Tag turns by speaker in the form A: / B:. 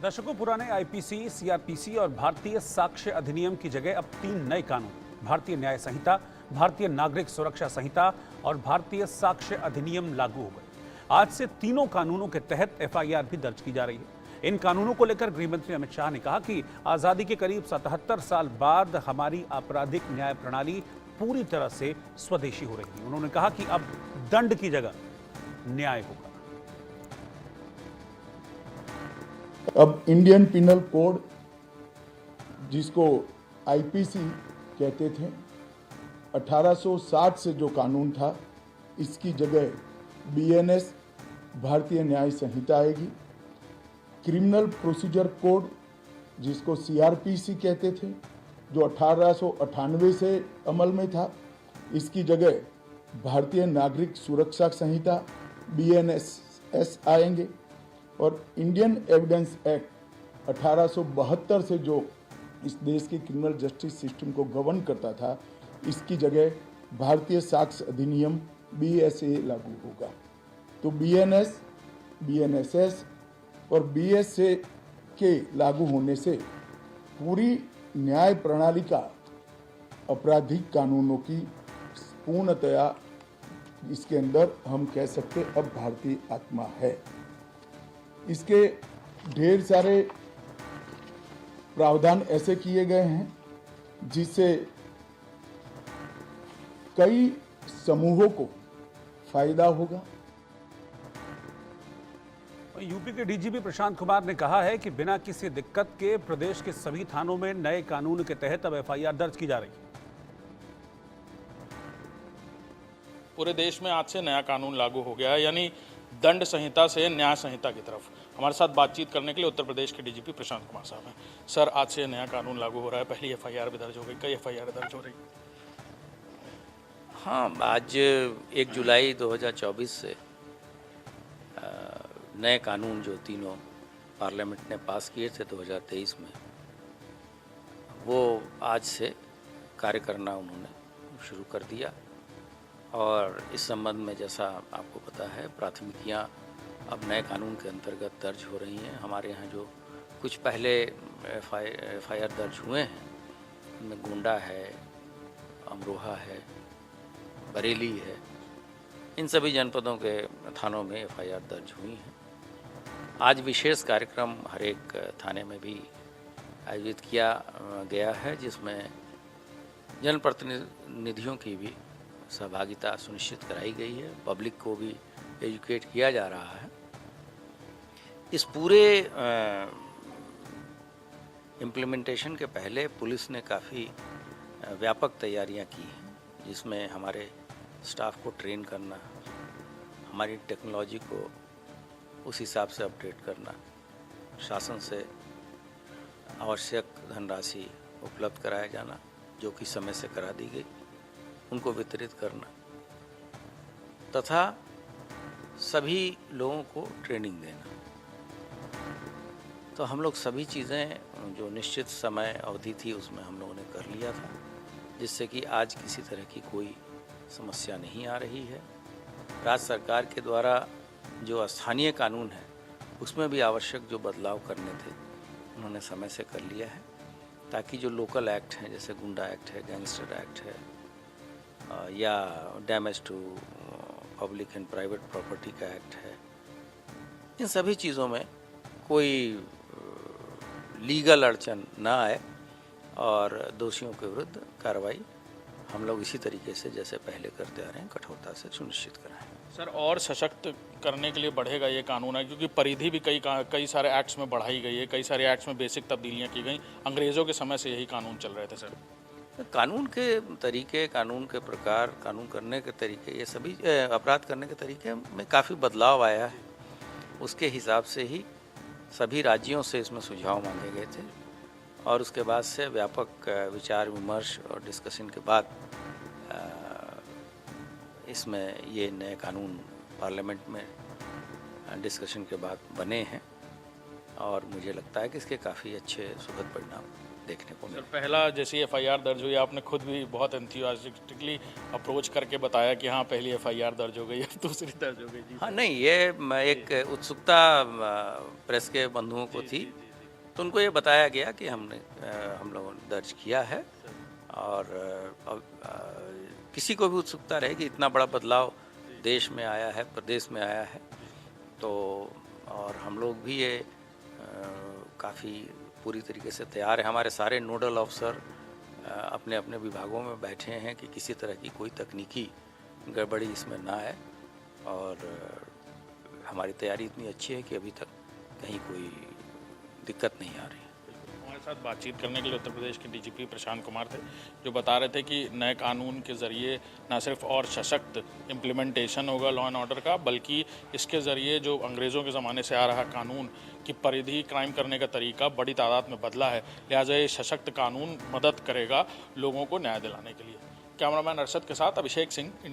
A: दशकों पुराने IPC, CrPC और भारतीय साक्ष्य अधिनियम की जगह अब 3 नए कानून भारतीय न्याय संहिता, भारतीय नागरिक सुरक्षा संहिता और भारतीय साक्ष्य अधिनियम लागू हो गए। आज से तीनों कानूनों के तहत एफआईआर भी दर्ज की जा रही है। इन कानूनों को लेकर गृह मंत्री अमित शाह ने कहा कि आजादी के करीब 77 साल बाद हमारी आपराधिक न्याय प्रणाली पूरी तरह से स्वदेशी हो रही है। उन्होंने कहा कि अब दंड की जगह न्याय होगा।
B: अब इंडियन पिनल कोड, जिसको आईपीसी कहते थे, 1860 से जो कानून था, इसकी जगह बीएनएस भारतीय न्याय संहिता आएगी। क्रिमिनल प्रोसीजर कोड, जिसको सीआरपीसी कहते थे, जो 1898 से अमल में था, इसकी जगह भारतीय नागरिक सुरक्षा संहिता बीएनएस आएंगे। और इंडियन एविडेंस एक्ट 1872 से जो इस देश के क्रिमिनल जस्टिस सिस्टम को गवर्न करता था, इसकी जगह भारतीय साक्ष्य अधिनियम बीएसए लागू होगा। तो बीएनएस, बीएनएसएस और बीएसए के लागू होने से पूरी न्याय प्रणाली का आपराधिक कानूनों की पूर्णतया इसके अंदर हम कह सकते अब भारतीय आत्मा है। इसके ढेर सारे प्रावधान ऐसे किए गए हैं जिससे कई समूहों को फायदा होगा।
A: यूपी के डीजीपी प्रशांत कुमार ने कहा है कि बिना किसी दिक्कत के प्रदेश के सभी थानों में नए कानून के तहत अब एफआईआर दर्ज की जा रही है।
C: पूरे देश में आज से नया कानून लागू हो गया है, यानी दंड संहिता से न्याय संहिता की तरफ। हमारे साथ बातचीत करने के लिए उत्तर प्रदेश के डीजीपी प्रशांत कुमार साहब हैं। सर, आज से नया कानून लागू हो रहा है, पहली एफआईआर भी दर्ज हो गई, कई एफआईआर दर्ज हो रही।
D: हाँ, आज 1 जुलाई 2024 से नए कानून जो तीनों पार्लियामेंट ने पास किए थे 2023 में, वो आज से कार्य करना उन्होंने शुरू कर दिया। और इस संबंध में जैसा आपको पता है, प्राथमिकियां अब नए कानून के अंतर्गत दर्ज हो रही हैं। हमारे यहाँ जो कुछ पहले एफआईआर दर्ज हुए हैं, उनमें गोंडा है, अमरोहा है, बरेली है, इन सभी जनपदों के थानों में एफआईआर दर्ज हुई हैं। आज विशेष कार्यक्रम हर एक थाने में भी आयोजित किया गया है, जिसमें जनप्रतिनिधियों की भी सहभागिता सुनिश्चित कराई गई है, पब्लिक को भी एजुकेट किया जा रहा है। इस पूरे इम्प्लीमेंटेशन के पहले पुलिस ने काफ़ी व्यापक तैयारियां की हैं, जिसमें हमारे स्टाफ को ट्रेन करना, हमारी टेक्नोलॉजी को उस हिसाब से अपडेट करना, शासन से आवश्यक धनराशि उपलब्ध कराया जाना, जो कि समय से करा दी गई, उनको वितरित करना, तथा सभी लोगों को ट्रेनिंग देना। तो हम लोग सभी चीज़ें जो निश्चित समय अवधि थी उसमें हम लोगों ने कर लिया था, जिससे कि आज किसी तरह की कोई समस्या नहीं आ रही है। राज्य सरकार के द्वारा जो स्थानीय कानून है, उसमें भी आवश्यक जो बदलाव करने थे उन्होंने समय से कर लिया है, ताकि जो लोकल एक्ट हैं, जैसे गुंडा एक्ट है, गैंगस्टर एक्ट है, या damage to public and private property का एक्ट है, इन सभी चीज़ों में कोई लीगल अड़चन ना आए और दोषियों के विरुद्ध कार्रवाई हम लोग इसी तरीके से जैसे पहले करते आ रहे हैं कठोरता से सुनिश्चित कराएं।
C: सर, और सशक्त करने के लिए बढ़ेगा ये कानून है, क्योंकि परिधि भी कई सारे एक्ट्स में बढ़ाई गई है, कई सारे एक्ट्स में बेसिक तब्दीलियाँ की गई। अंग्रेज़ों के समय से यही कानून चल रहे थे। सर,
D: कानून के तरीके, कानून के प्रकार, कानून करने के तरीके, ये सभी अपराध करने के तरीके में काफ़ी बदलाव आया है। उसके हिसाब से ही सभी राज्यों से इसमें सुझाव मांगे गए थे, और उसके बाद से व्यापक विचार विमर्श और डिस्कशन के बाद इसमें ये नए कानून पार्लियामेंट में डिस्कशन के बाद बने हैं, और मुझे लगता है कि इसके काफ़ी अच्छे सुखद परिणाम देखने को मिले।
C: सर, पहला जैसी एफआईआर दर्ज हुई, आपने खुद भी बहुत एंथुसियास्टिकली अप्रोच करके बताया कि हाँ पहली एफआईआर दर्ज हो गई, अब दूसरी दर्ज हो गई। जी
D: हाँ, नहीं, ये एक उत्सुकता प्रेस के बंधुओं को थी तो उनको ये बताया गया कि हम लोगों ने दर्ज किया है और अब किसी को भी उत्सुकता रहे कि इतना बड़ा बदलाव देश में आया है, प्रदेश में आया है, तो और हम लोग भी ये काफ़ी पूरी तरीके से तैयार है। हमारे सारे नोडल अफसर अपने अपने विभागों में बैठे हैं कि किसी तरह की कोई तकनीकी गड़बड़ी इसमें ना आए और हमारी तैयारी इतनी अच्छी है कि अभी तक कहीं कोई दिक्कत नहीं आ रही।
C: हमारे साथ बातचीत करने के लिए उत्तर प्रदेश के डीजीपी प्रशांत कुमार थे, जो बता रहे थे कि नए कानून के ज़रिए न सिर्फ और सशक्त इम्प्लीमेंटेशन होगा लॉ एंड ऑर्डर का, बल्कि इसके ज़रिए जो अंग्रेज़ों के ज़माने से आ रहा कानून की परिधि, क्राइम करने का तरीका बड़ी तादाद में बदला है, लिहाजा ये सशक्त कानून मदद करेगा लोगों को न्याय दिलाने के लिए। कैमरामैन अरशद के साथ अभिषेक सिंह।